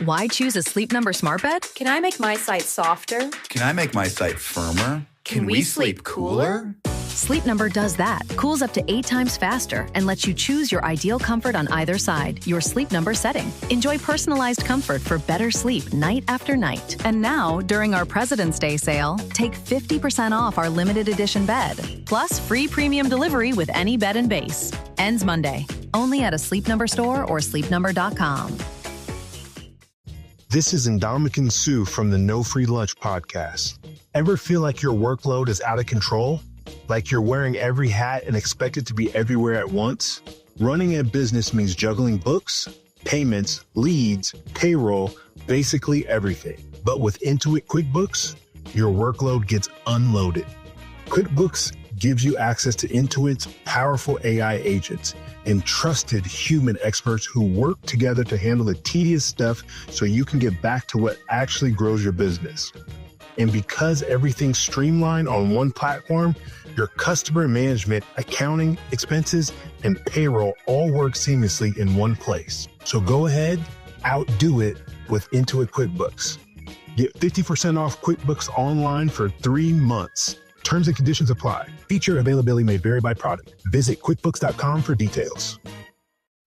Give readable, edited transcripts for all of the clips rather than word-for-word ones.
Why choose a Sleep Number smart bed? Can I make my site softer? Can I make my site firmer? Can we sleep cooler? Sleep Number does that, cools up to 8 times faster, and lets you choose your ideal comfort on either side, your Sleep Number setting. Enjoy personalized comfort for better sleep night after night. And now, during our President's Day sale, take 50% off our limited edition bed, plus free premium delivery with any bed and base. Ends Monday, only at a Sleep Number store or sleepnumber.com. This is Ndamukong Suh from the No Free Lunch podcast. Ever feel like your workload is out of control? Like you're wearing every hat and expected to be everywhere at once? Running a business means juggling books, payments, leads, payroll, basically everything. But with Intuit QuickBooks, your workload gets unloaded. QuickBooks gives you access to Intuit's powerful AI agents and trusted human experts who work together to handle the tedious stuff so you can get back to what actually grows your business. And because everything's streamlined on one platform, your customer management, accounting, expenses, and payroll all work seamlessly in one place. So go ahead, outdo it with Intuit QuickBooks. Get 50% off QuickBooks Online for 3 months. Terms and conditions apply. Feature availability may vary by product. Visit QuickBooks.com for details.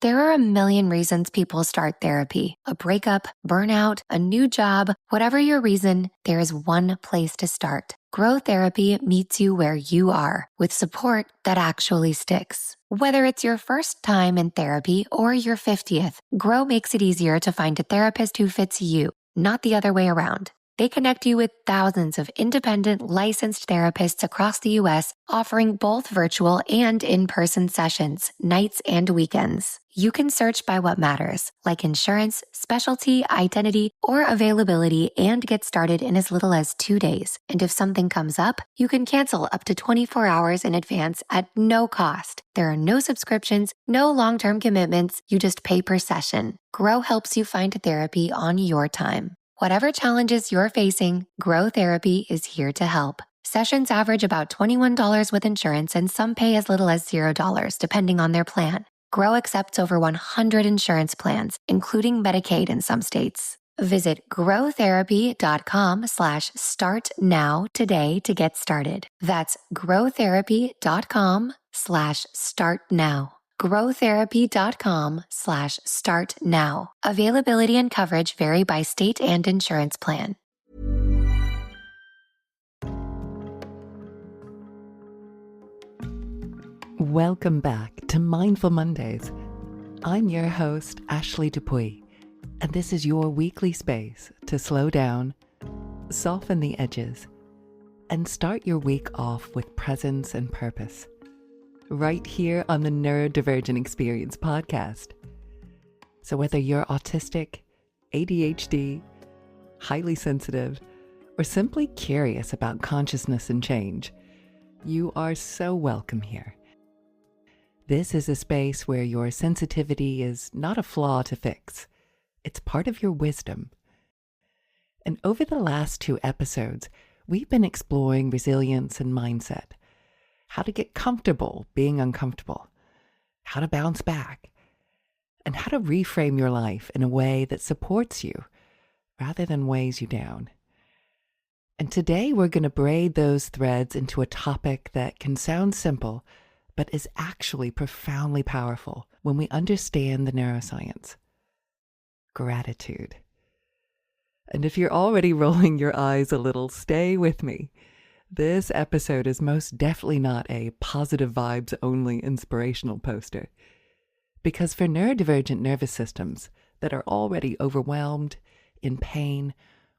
There are a million reasons people start therapy. A breakup, burnout, a new job. Whatever your reason, there is one place to start. Grow Therapy meets you where you are with support that actually sticks. Whether it's your first time in therapy or your 50th, Grow makes it easier to find a therapist who fits you, not the other way around. They connect you with thousands of independent, licensed therapists across the U.S., offering both virtual and in-person sessions, nights and weekends. You can search by what matters, like insurance, specialty, identity, or availability, and get started in as little as 2 days. And if something comes up, you can cancel up to 24 hours in advance at no cost. There are no subscriptions, no long-term commitments. You just pay per session. Grow helps you find therapy on your time. Whatever challenges you're facing, Grow Therapy is here to help. Sessions average about $21 with insurance, and some pay as little as $0, depending on their plan. Grow accepts over 100 insurance plans, including Medicaid in some states. Visit growtherapy.com/start now today to get started. That's growtherapy.com/start now. growtherapy.com/start now. Availability and coverage vary by state and insurance plan. Welcome back to Mindful Mondays. I'm your host, Ashley Dupuy, and this is your weekly space to slow down, soften the edges, and start your week off with presence and purpose. Right here on the Neurodivergent Experience podcast. So whether you're autistic, ADHD, highly sensitive, or simply curious about consciousness and change, you are so welcome here. This is a space where your sensitivity is not a flaw to fix. It's part of your wisdom. And over the last 2 episodes, we've been exploring resilience and mindset. How to get comfortable being uncomfortable, how to bounce back, and how to reframe your life in a way that supports you rather than weighs you down. And today we're going to braid those threads into a topic that can sound simple, but is actually profoundly powerful when we understand the neuroscience: gratitude. And if you're already rolling your eyes a little, stay with me. This episode is most definitely not a positive vibes only inspirational poster. Because for neurodivergent nervous systems that are already overwhelmed, in pain,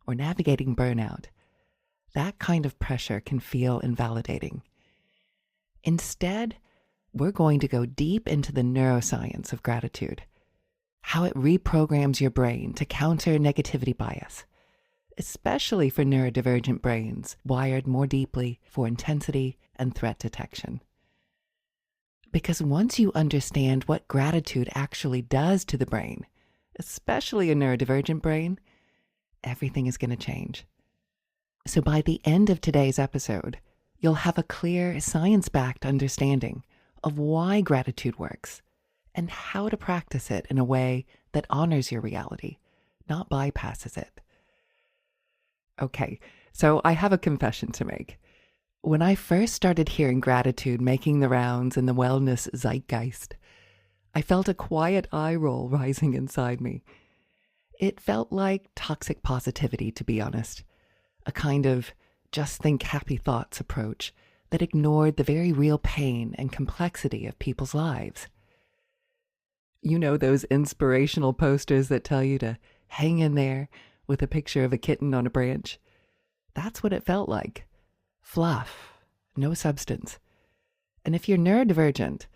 or navigating burnout, that kind of pressure can feel invalidating. Instead, we're going to go deep into the neuroscience of gratitude, how it reprograms your brain to counter negativity bias, especially for neurodivergent brains wired more deeply for intensity and threat detection. Because once you understand what gratitude actually does to the brain, especially a neurodivergent brain, everything is going to change. So by the end of today's episode, you'll have a clear science-backed understanding of why gratitude works and how to practice it in a way that honors your reality, not bypasses it. Okay, so I have a confession to make. When I first started hearing gratitude making the rounds in the wellness zeitgeist, I felt a quiet eye roll rising inside me. It felt like toxic positivity, to be honest, a kind of just think happy thoughts approach that ignored the very real pain and complexity of people's lives. You know those inspirational posters that tell you to hang in there with a picture of a kitten on a branch? That's what it felt like. Fluff, no substance. And if you're neurodivergent,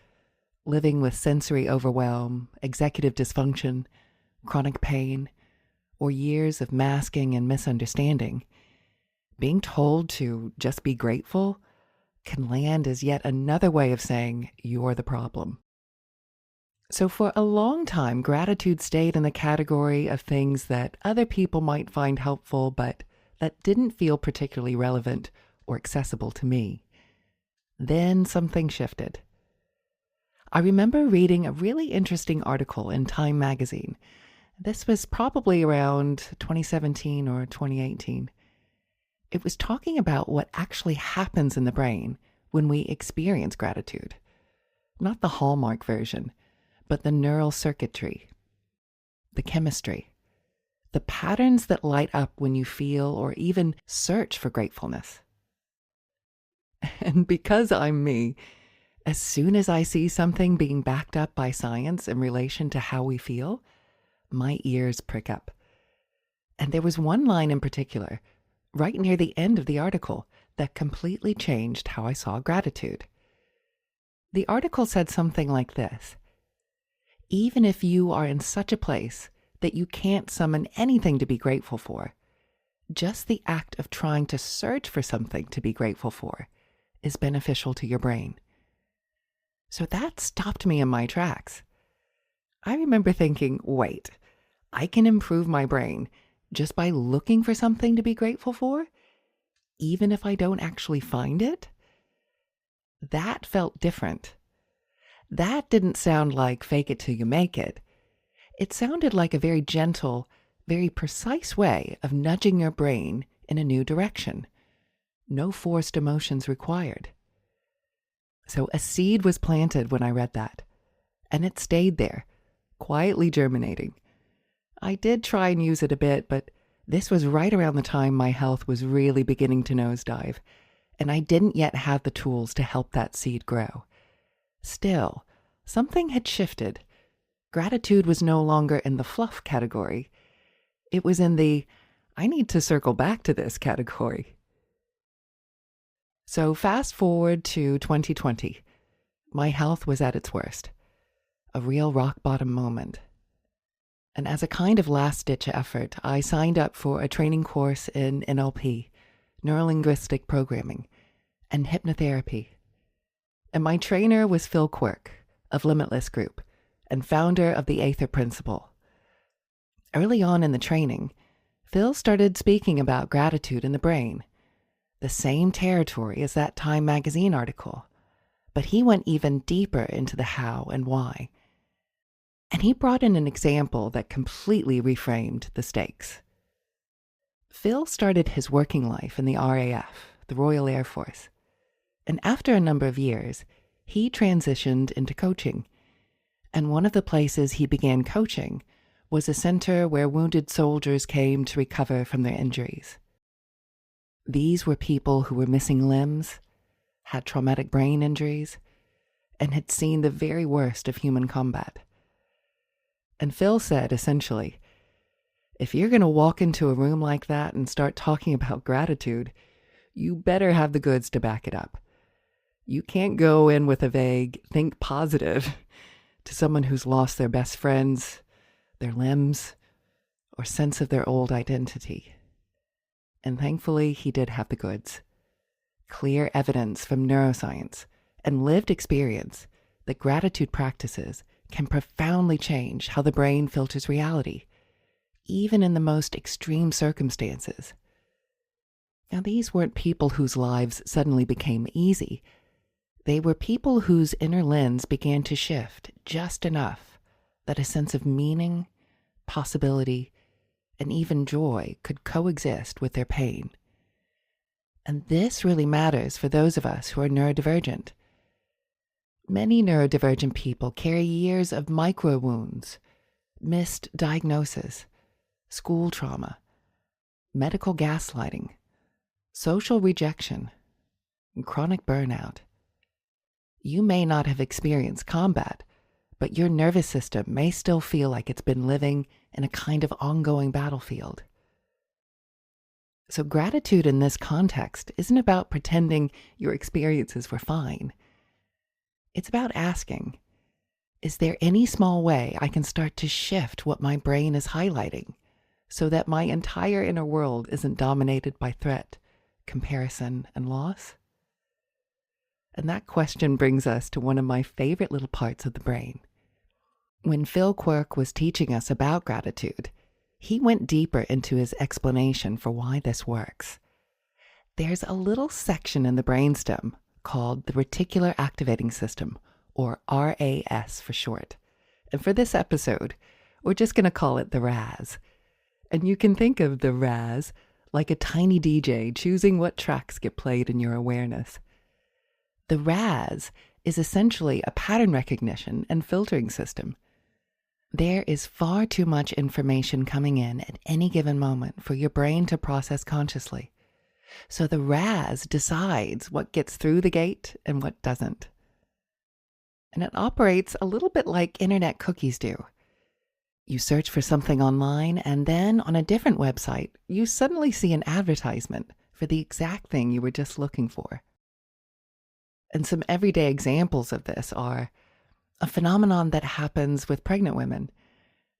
living with sensory overwhelm, executive dysfunction, chronic pain, or years of masking and misunderstanding, being told to just be grateful can land as yet another way of saying you're the problem. So for a long time, gratitude stayed in the category of things that other people might find helpful, but that didn't feel particularly relevant or accessible to me. Then something shifted. I remember reading a really interesting article in Time magazine. This was probably around 2017 or 2018. It was talking about what actually happens in the brain when we experience gratitude. Not the Hallmark version, but the neural circuitry, the chemistry, the patterns that light up when you feel or even search for gratefulness. And because I'm me, as soon as I see something being backed up by science in relation to how we feel, my ears prick up. And there was one line in particular, right near the end of the article, that completely changed how I saw gratitude. The article said something like this: even if you are in such a place that you can't summon anything to be grateful for, just the act of trying to search for something to be grateful for is beneficial to your brain. So that stopped me in my tracks. I remember thinking, wait, I can improve my brain just by looking for something to be grateful for, even if I don't actually find it? That felt different. That didn't sound like fake it till you make it. It sounded like a very gentle, very precise way of nudging your brain in a new direction. No forced emotions required. So a seed was planted when I read that, and it stayed there, quietly germinating. I did try and use it a bit, but this was right around the time my health was really beginning to nosedive, and I didn't yet have the tools to help that seed grow. Still, something had shifted. Gratitude was no longer in the fluff category. It was in the, I need to circle back to this category. So fast forward to 2020. My health was at its worst. A real rock bottom moment. And as a kind of last-ditch effort, I signed up for a training course in NLP, neuro-linguistic programming, and hypnotherapy. And my trainer was Phil Quirk of Limitless Group and founder of the Aether Principle. Early on in the training, Phil started speaking about gratitude in the brain, the same territory as that Time magazine article, but he went even deeper into the how and why. And he brought in an example that completely reframed the stakes. Phil started his working life in the RAF, the Royal Air Force, and after a number of years, he transitioned into coaching. And one of the places he began coaching was a center where wounded soldiers came to recover from their injuries. These were people who were missing limbs, had traumatic brain injuries, and had seen the very worst of human combat. And Phil said, essentially, if you're going to walk into a room like that and start talking about gratitude, you better have the goods to back it up. You can't go in with a vague, think positive to someone who's lost their best friends, their limbs, or sense of their old identity. And thankfully, he did have the goods. Clear evidence from neuroscience and lived experience that gratitude practices can profoundly change how the brain filters reality, even in the most extreme circumstances. Now, these weren't people whose lives suddenly became easy. They were people whose inner lens began to shift just enough that a sense of meaning, possibility, and even joy could coexist with their pain. And this really matters for those of us who are neurodivergent. Many neurodivergent people carry years of micro wounds, missed diagnosis, school trauma, medical gaslighting, social rejection, and chronic burnout. You may not have experienced combat, but your nervous system may still feel like it's been living in a kind of ongoing battlefield. So gratitude in this context isn't about pretending your experiences were fine. It's about asking, is there any small way I can start to shift what my brain is highlighting so that my entire inner world isn't dominated by threat, comparison, and loss? And that question brings us to one of my favorite little parts of the brain. When Phil Quirk was teaching us about gratitude, he went deeper into his explanation for why this works. There's a little section in the brainstem called the Reticular Activating System, or RAS for short. And for this episode, we're just going to call it the RAS. And you can think of the RAS like a tiny DJ choosing what tracks get played in your awareness. The RAS is essentially a pattern recognition and filtering system. There is far too much information coming in at any given moment for your brain to process consciously. So the RAS decides what gets through the gate and what doesn't. And it operates a little bit like internet cookies do. You search for something online, and then on a different website, you suddenly see an advertisement for the exact thing you were just looking for. And some everyday examples of this are a phenomenon that happens with pregnant women.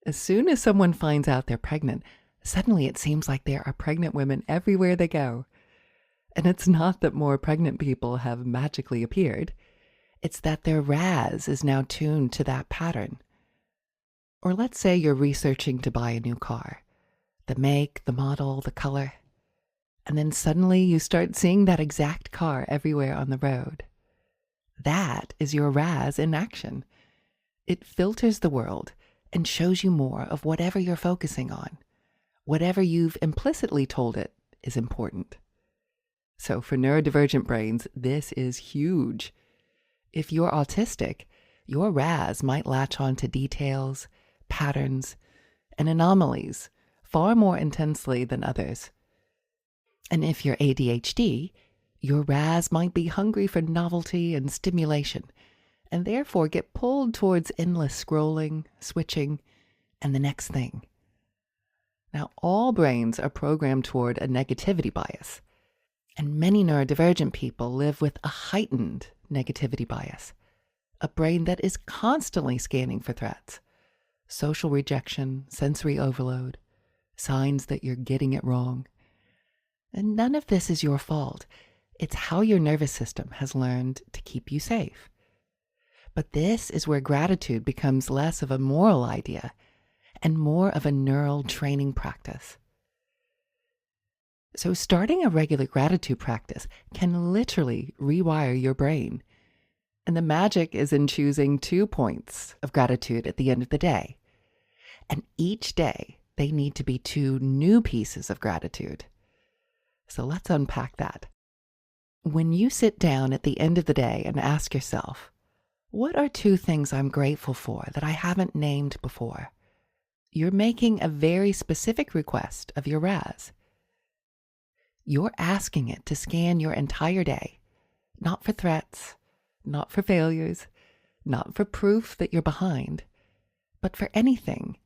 As soon as someone finds out they're pregnant, suddenly it seems like there are pregnant women everywhere they go. And it's not that more pregnant people have magically appeared. It's that their RAS is now tuned to that pattern. Or let's say you're researching to buy a new car. The make, the model, the color. And then suddenly you start seeing that exact car everywhere on the road. That is your RAS in action. It filters the world and shows you more of whatever you're focusing on, whatever you've implicitly told it is important. So for neurodivergent brains, this is huge. If you're autistic, your RAS might latch on to details, patterns, and anomalies far more intensely than others. And if you're ADHD, your RAS might be hungry for novelty and stimulation, and therefore get pulled towards endless scrolling, switching, and the next thing. Now, all brains are programmed toward a negativity bias, and many neurodivergent people live with a heightened negativity bias, a brain that is constantly scanning for threats, social rejection, sensory overload, signs that you're getting it wrong. And none of this is your fault. It's how your nervous system has learned to keep you safe. But this is where gratitude becomes less of a moral idea and more of a neural training practice. So starting a regular gratitude practice can literally rewire your brain. And the magic is in choosing 2 points of gratitude at the end of the day. And each day, they need to be 2 new pieces of gratitude. So let's unpack that. When you sit down at the end of the day and ask yourself, what are 2 things I'm grateful for that I haven't named before? You're making a very specific request of your RAS. You're asking it to scan your entire day, not for threats, not for failures, not for proof that you're behind, but for anything,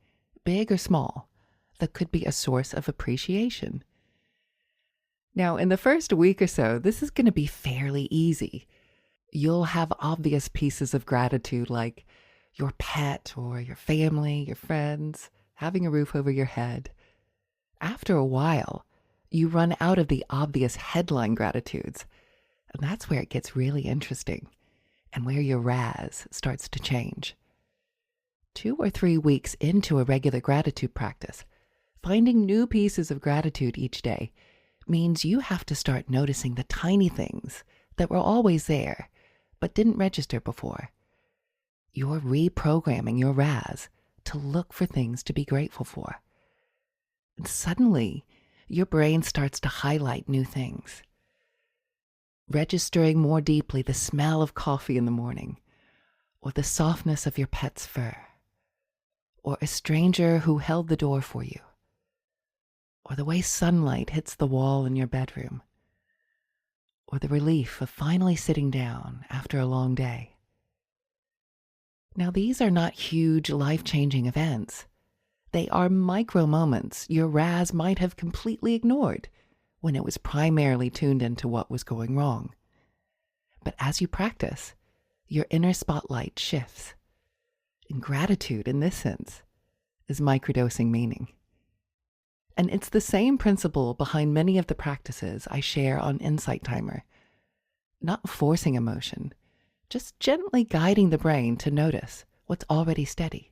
big or small, that could be a source of appreciation. Now, in the first week or so, this is going to be fairly easy. You'll have obvious pieces of gratitude like your pet or your family, your friends, having a roof over your head. After a while, you run out of the obvious headline gratitudes, and that's where it gets really interesting and where your RAS starts to change. 2 or 3 weeks into a regular gratitude practice, finding new pieces of gratitude each day means you have to start noticing the tiny things that were always there but didn't register before. You're reprogramming your RAS to look for things to be grateful for. And suddenly, your brain starts to highlight new things, registering more deeply the smell of coffee in the morning, or the softness of your pet's fur, or a stranger who held the door for you, or the way sunlight hits the wall in your bedroom, or the relief of finally sitting down after a long day. Now, these are not huge, life-changing events. They are micro moments your RAS might have completely ignored when it was primarily tuned into what was going wrong. But as you practice, your inner spotlight shifts. And gratitude, in this sense, is microdosing meaning. And it's the same principle behind many of the practices I share on Insight Timer. Not forcing emotion, just gently guiding the brain to notice what's already steady.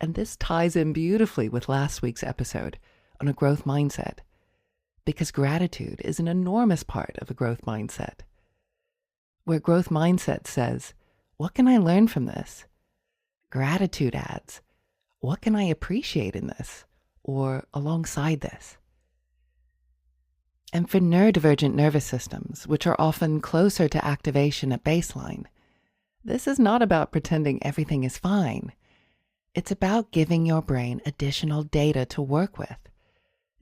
And this ties in beautifully with last week's episode on a growth mindset, because gratitude is an enormous part of a growth mindset. Where growth mindset says, what can I learn from this? Gratitude adds, what can I appreciate in this or alongside this? And for neurodivergent nervous systems, which are often closer to activation at baseline, this is not about pretending everything is fine. It's about giving your brain additional data to work with.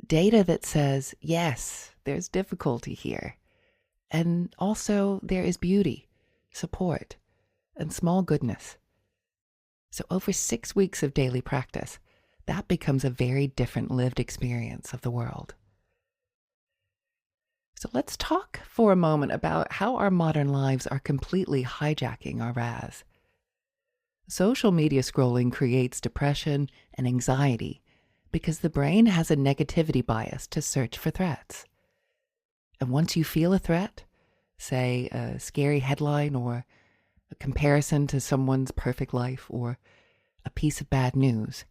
Data that says, yes, there's difficulty here. And also there is beauty, support, and small goodness. So over 6 weeks of daily practice, that becomes a very different lived experience of the world. So let's talk for a moment about how our modern lives are completely hijacking our RAS. Social media scrolling creates depression and anxiety because the brain has a negativity bias to search for threats. And once you feel a threat, say a scary headline or a comparison to someone's perfect life or a piece of bad news,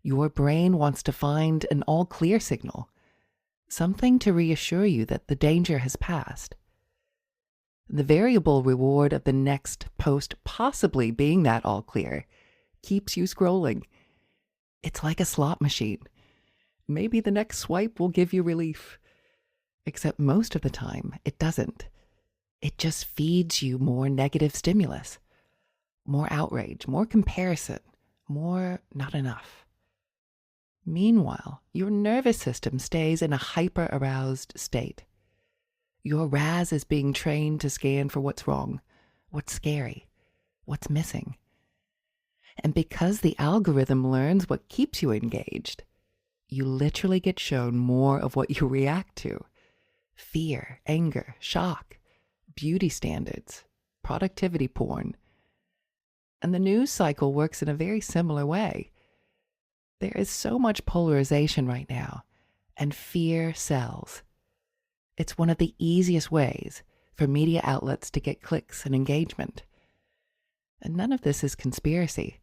your brain wants to find an all-clear signal, something to reassure you that the danger has passed. The variable reward of the next post possibly being that all clear keeps you scrolling. It's like a slot machine. Maybe the next swipe will give you relief. Except most of the time, it doesn't. It just feeds you more negative stimulus, more outrage, more comparison, more not enough. Meanwhile, your nervous system stays in a hyper-aroused state. Your RAS is being trained to scan for what's wrong, what's scary, what's missing. And because the algorithm learns what keeps you engaged, you literally get shown more of what you react to. Fear, anger, shock, beauty standards, productivity porn. And the news cycle works in a very similar way. There is so much polarization right now, and fear sells. It's one of the easiest ways for media outlets to get clicks and engagement. And none of this is conspiracy.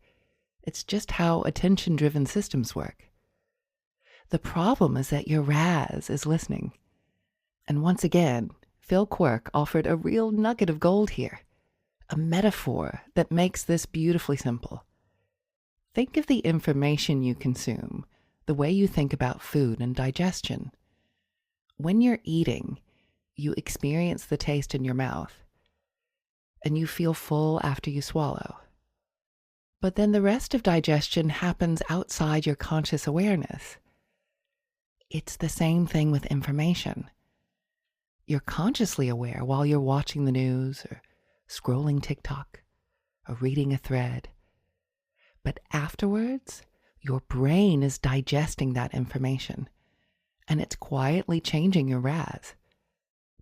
It's just how attention-driven systems work. The problem is that your RAS is listening. And once again, Phil Quirk offered a real nugget of gold here, a metaphor that makes this beautifully simple. Think of the information you consume, the way you think about food and digestion. When you're eating, you experience the taste in your mouth, and you feel full after you swallow. But then the rest of digestion happens outside your conscious awareness. It's the same thing with information. You're consciously aware while you're watching the news or scrolling TikTok or reading a thread. But afterwards, your brain is digesting that information, and it's quietly changing your RAS,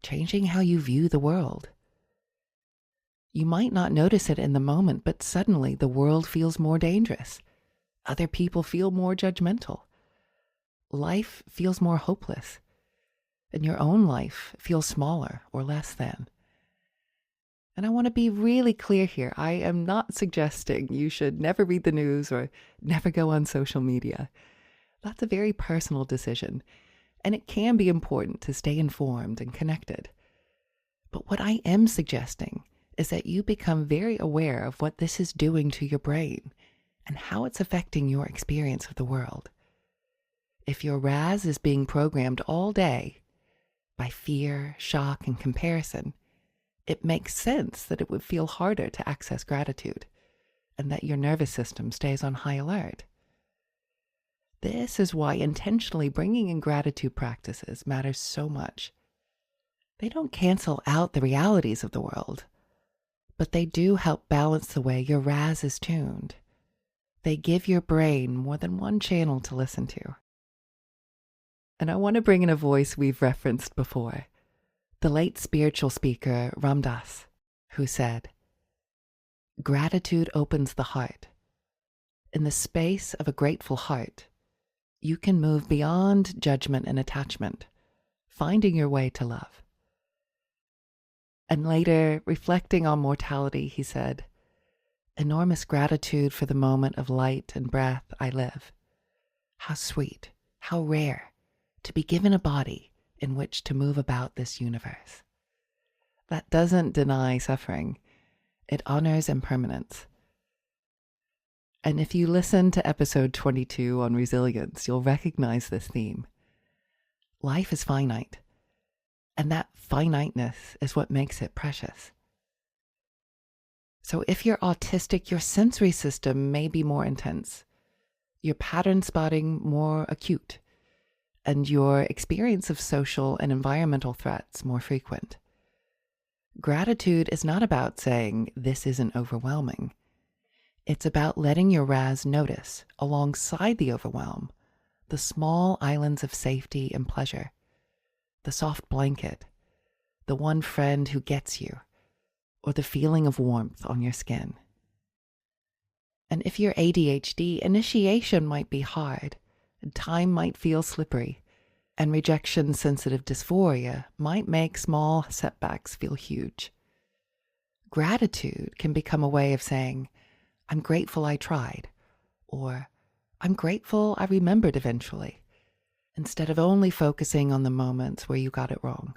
changing how you view the world. You might not notice it in the moment, but suddenly the world feels more dangerous. Other people feel more judgmental. Life feels more hopeless, and your own life feels smaller or less than. And I want to be really clear here. I am not suggesting you should never read the news or never go on social media. That's a very personal decision, and it can be important to stay informed and connected. But what I am suggesting is that you become very aware of what this is doing to your brain and how it's affecting your experience of the world. If your RAS is being programmed all day by fear, shock, and comparison, it makes sense that it would feel harder to access gratitude and that your nervous system stays on high alert. This is why intentionally bringing in gratitude practices matters so much. They don't cancel out the realities of the world, but they do help balance the way your RAS is tuned. They give your brain more than one channel to listen to. And I want to bring in a voice we've referenced before, the late spiritual speaker Ram Dass, who said, "Gratitude opens the heart. In the space of a grateful heart, you can move beyond judgment and attachment, finding your way to love." And later, reflecting on mortality, he said, "Enormous gratitude for the moment of light and breath I live. How sweet, how rare, to be given a body in which to move about this universe." That doesn't deny suffering. It honors impermanence. And if you listen to episode 22 on resilience, you'll recognize this theme. Life is finite, and that finiteness is what makes it precious. So if you're autistic, your sensory system may be more intense, your pattern spotting more acute, and your experience of social and environmental threats more frequent. Gratitude is not about saying, "This isn't overwhelming." It's about letting your RAS notice, alongside the overwhelm, the small islands of safety and pleasure, the soft blanket, the one friend who gets you, or the feeling of warmth on your skin. And if you're ADHD, initiation might be hard, and time might feel slippery, and rejection-sensitive dysphoria might make small setbacks feel huge. Gratitude can become a way of saying, "I'm grateful I tried," or "I'm grateful I remembered eventually," instead of only focusing on the moments where you got it wrong.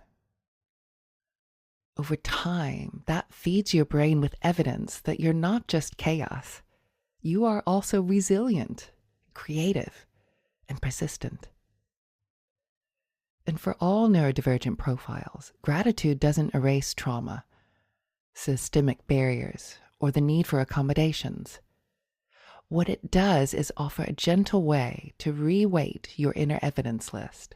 Over time, that feeds your brain with evidence that you're not just chaos. You are also resilient, creative, and persistent. And for all neurodivergent profiles, gratitude doesn't erase trauma, systemic barriers, or the need for accommodations. What it does is offer a gentle way to re-weight your inner evidence list.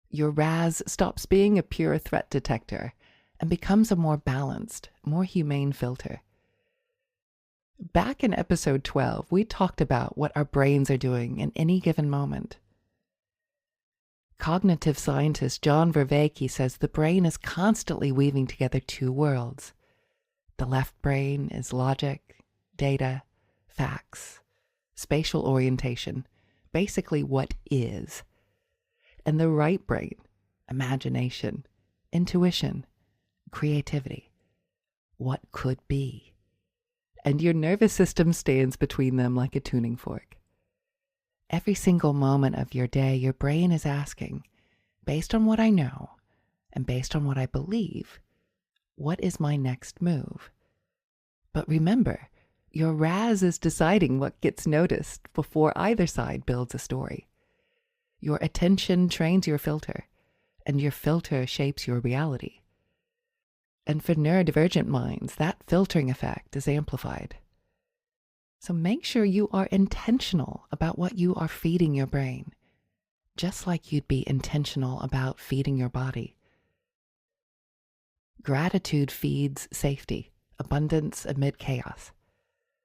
Your RAS stops being a pure threat detector and becomes a more balanced, more humane filter. Back in episode 12, we talked about what our brains are doing in any given moment. Cognitive scientist John Vervaeke says the brain is constantly weaving together two worlds. The left brain is logic, data, facts, spatial orientation, basically what is. And the right brain, imagination, intuition, creativity, what could be. And your nervous system stands between them like a tuning fork. Every single moment of your day, your brain is asking, based on what I know and based on what I believe, what is my next move? But remember, your RAS is deciding what gets noticed before either side builds a story. Your attention trains your filter, and your filter shapes your reality. And for neurodivergent minds, that filtering effect is amplified. So make sure you are intentional about what you are feeding your brain, just like you'd be intentional about feeding your body. Gratitude feeds safety, abundance amid chaos,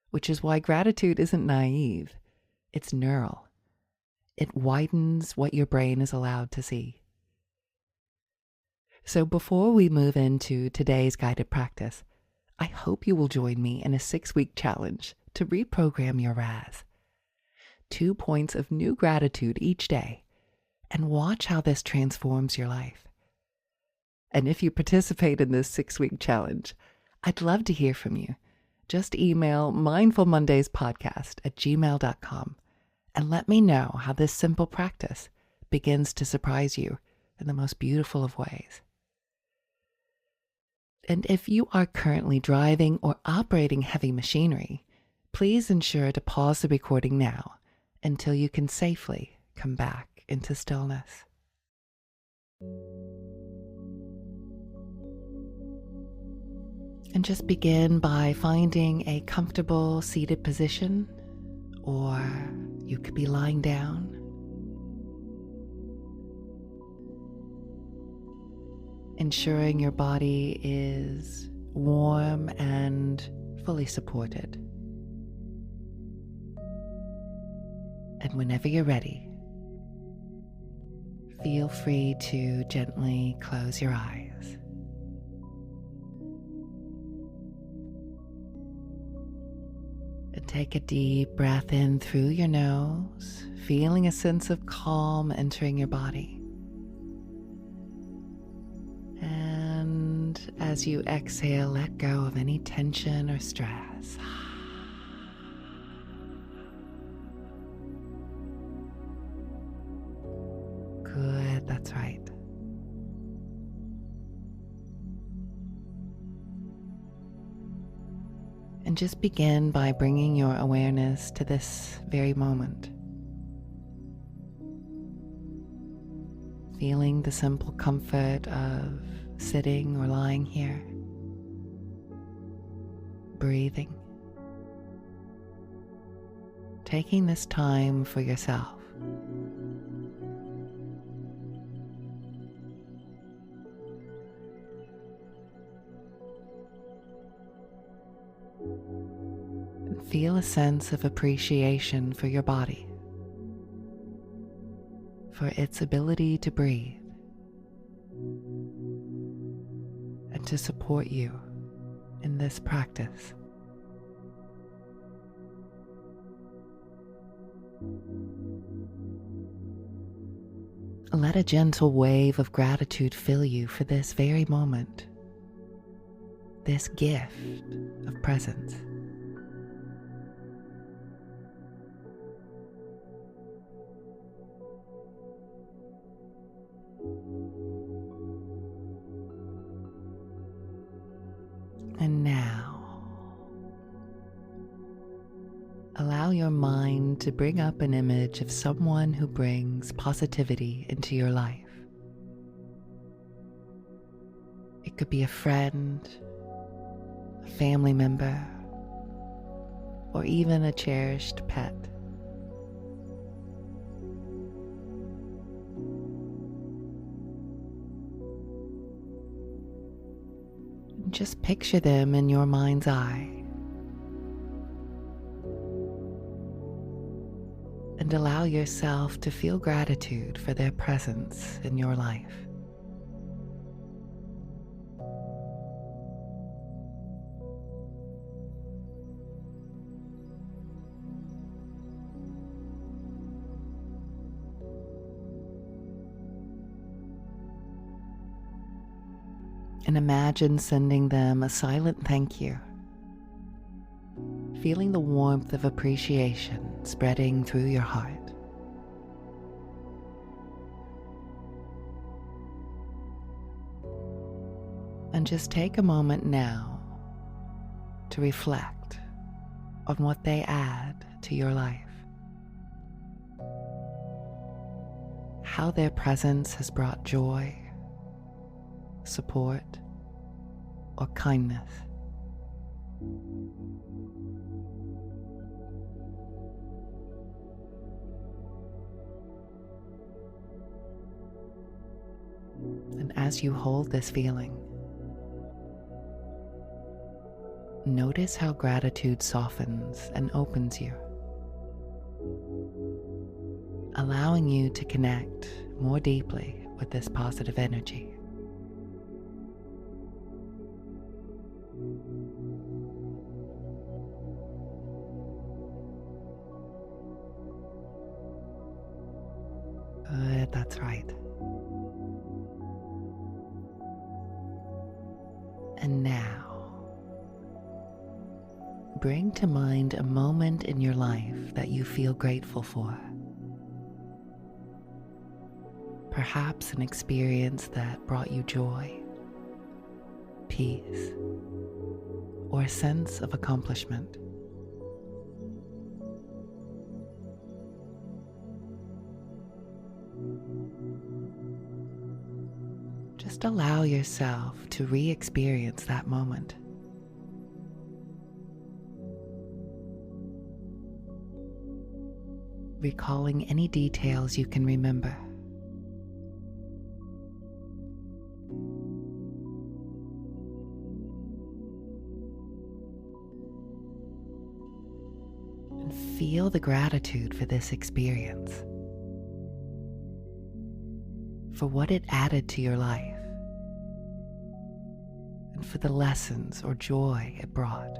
which is why gratitude isn't naive, it's neural. It widens what your brain is allowed to see. So before we move into today's guided practice, I hope you will join me in a 6-week challenge to reprogram your RAS. 2 points of new gratitude each day, and watch how this transforms your life. And if you participate in this 6-week challenge, I'd love to hear from you. Just email mindfulmondayspodcast@gmail.com and let me know how this simple practice begins to surprise you in the most beautiful of ways. And if you are currently driving or operating heavy machinery, please ensure to pause the recording now until you can safely come back into stillness. And just begin by finding a comfortable seated position, or you could be lying down. Ensuring your body is warm and fully supported. And whenever you're ready, feel free to gently close your eyes. And take a deep breath in through your nose, feeling a sense of calm entering your body. And as you exhale, let go of any tension or stress. Good, that's right. And just begin by bringing your awareness to this very moment. Feeling the simple comfort of sitting or lying here. Breathing. Taking this time for yourself. And feel a sense of appreciation for your body, for its ability to breathe and to support you in this practice. Let a gentle wave of gratitude fill you for this very moment, this gift of presence. And now, allow your mind to bring up an image of someone who brings positivity into your life. It could be a friend, a family member, or even a cherished pet. Just picture them in your mind's eye and allow yourself to feel gratitude for their presence in your life. And imagine sending them a silent thank you, feeling the warmth of appreciation spreading through your heart. And just take a moment now to reflect on what they add to your life, how their presence has brought joy, support, or kindness. And as you hold this feeling, notice how gratitude softens and opens you, allowing you to connect more deeply with this positive energy. Good, that's right. And now, bring to mind a moment in your life that you feel grateful for. Perhaps an experience that brought you joy, peace, or a sense of accomplishment. Just allow yourself to re-experience that moment. Recalling any details you can remember. And feel the gratitude for this experience, for what it added to your life, and for the lessons or joy it brought.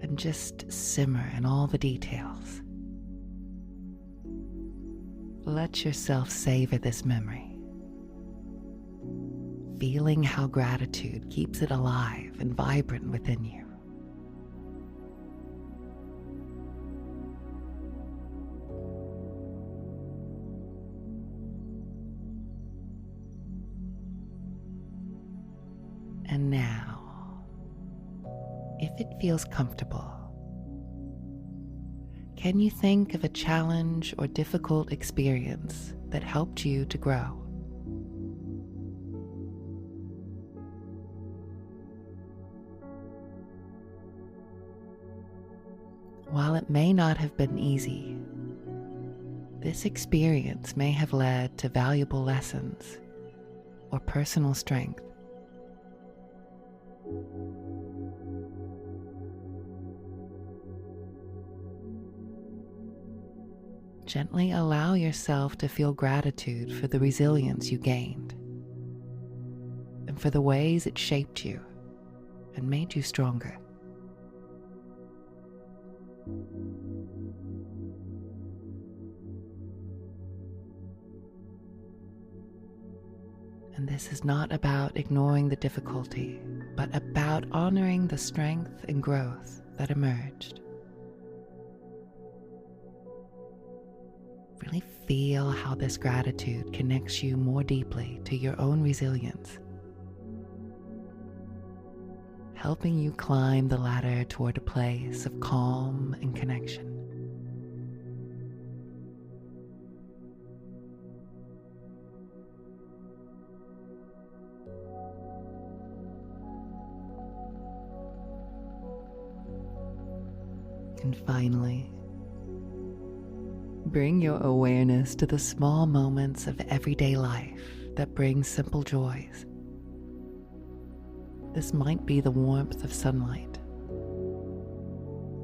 And just simmer in all the details. Let yourself savor this memory, feeling how gratitude keeps it alive and vibrant within you. And now, if it feels comfortable, can you think of a challenge or difficult experience that helped you to grow? While it may not have been easy, this experience may have led to valuable lessons or personal strength. Gently allow yourself to feel gratitude for the resilience you gained and for the ways it shaped you and made you stronger. And this is not about ignoring the difficulty, but about honoring the strength and growth that emerged. Really feel how this gratitude connects you more deeply to your own resilience, helping you climb the ladder toward a place of calm and connection. And finally, bring your awareness to the small moments of everyday life that bring simple joys. This might be the warmth of sunlight,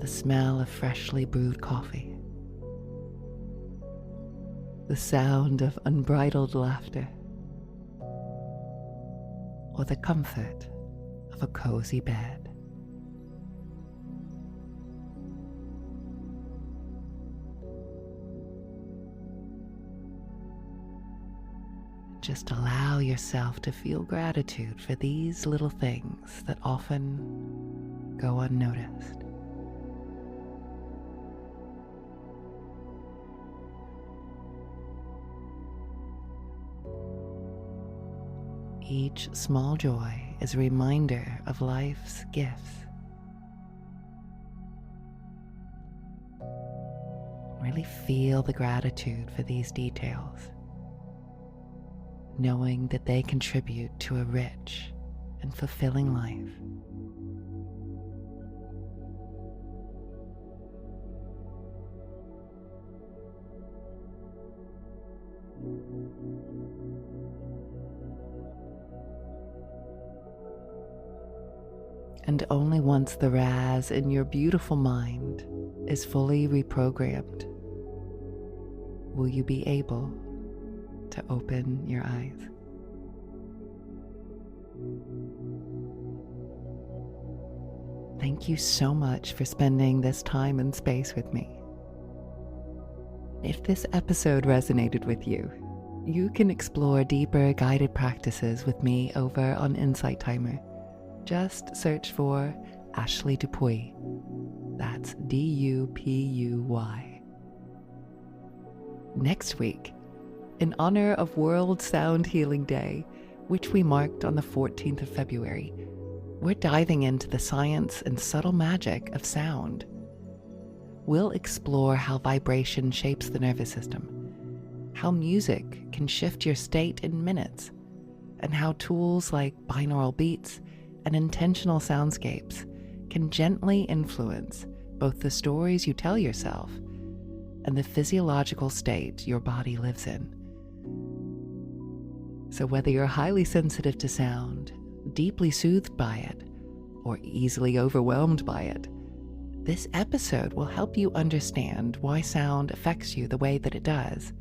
the smell of freshly brewed coffee, the sound of unbridled laughter, or the comfort of a cozy bed. Just allow yourself to feel gratitude for these little things that often go unnoticed. Each small joy is a reminder of life's gifts. Really feel the gratitude for these details, knowing that they contribute to a rich and fulfilling life. And only once the RAS in your beautiful mind is fully reprogrammed will you be able to open your eyes. Thank you so much for spending this time and space with me. If this episode resonated with you, you can explore deeper guided practices with me over on Insight Timer. Just search for Ashley Dupuy. That's Dupuy. Next week, in honor of World Sound Healing Day, which we marked on the 14th of February, we're diving into the science and subtle magic of sound. We'll explore how vibration shapes the nervous system, how music can shift your state in minutes, and how tools like binaural beats and intentional soundscapes can gently influence both the stories you tell yourself and the physiological state your body lives in. So whether you're highly sensitive to sound, deeply soothed by it, or easily overwhelmed by it, this episode will help you understand why sound affects you the way that it does,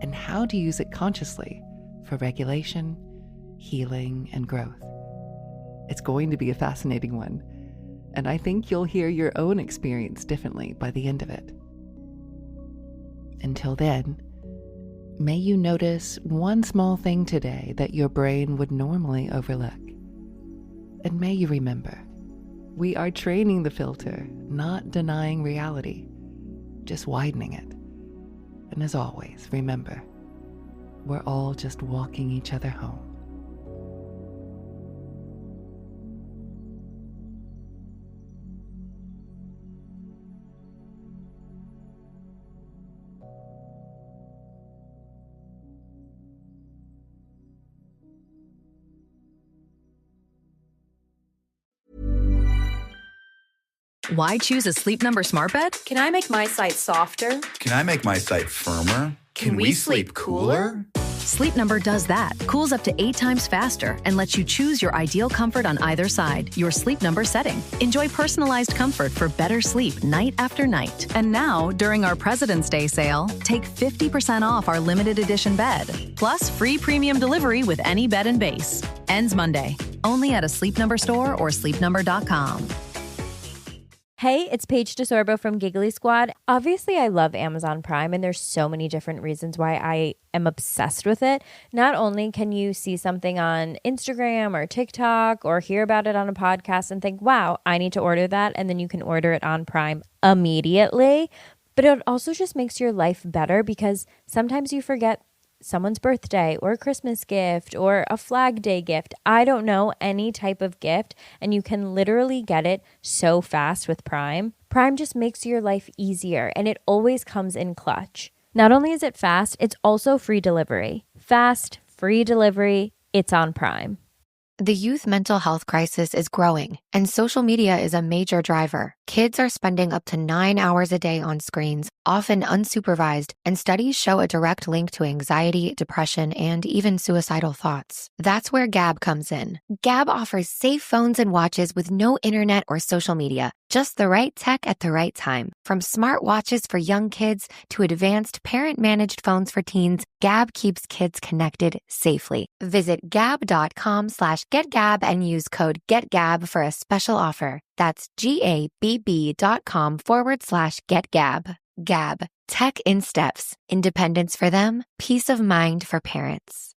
and how to use it consciously for regulation, healing, and growth. It's going to be a fascinating one, and I think you'll hear your own experience differently by the end of it. Until then, may you notice one small thing today that your brain would normally overlook. And may you remember, we are training the filter, not denying reality, just widening it. And as always, remember, we're all just walking each other home. Why choose a Sleep Number smart bed? Can I make my site softer? Can I make my site firmer? Can we sleep cooler? Sleep Number does that. Cools up to 8 times faster and lets you choose your ideal comfort on either side, your Sleep Number setting. Enjoy personalized comfort for better sleep night after night. And now, during our President's Day sale, take 50% off our limited edition bed, plus free premium delivery with any bed and base. Ends Monday. Only at a Sleep Number store or sleepnumber.com. Hey, it's Paige DeSorbo from Giggly Squad. Obviously, I love Amazon Prime, and there's so many different reasons why I am obsessed with it. Not only can you see something on Instagram or TikTok or hear about it on a podcast and think, wow, I need to order that, and then you can order it on Prime immediately. But it also just makes your life better because sometimes you forget someone's birthday or a Christmas gift or a Flag Day gift. I don't know, any type of gift, and you can literally get it so fast with Prime. Prime just makes your life easier, and it always comes in clutch. Not only is it fast, it's also free delivery. Fast, free delivery, it's on Prime. The youth mental health crisis is growing, and social media is a major driver. Kids are spending up to 9 hours a day on screens, often unsupervised, and studies show a direct link to anxiety, depression, and even suicidal thoughts. That's where Gab comes in. Gab offers safe phones and watches with no internet or social media, just the right tech at the right time. From smart watches for young kids to advanced parent-managed phones for teens, Gab keeps kids connected safely. Visit gab.com/getgab and use code GETGAB for a special offer. That's GABB.com/getgab. Gab, tech in steps. Independence for them, peace of mind for parents.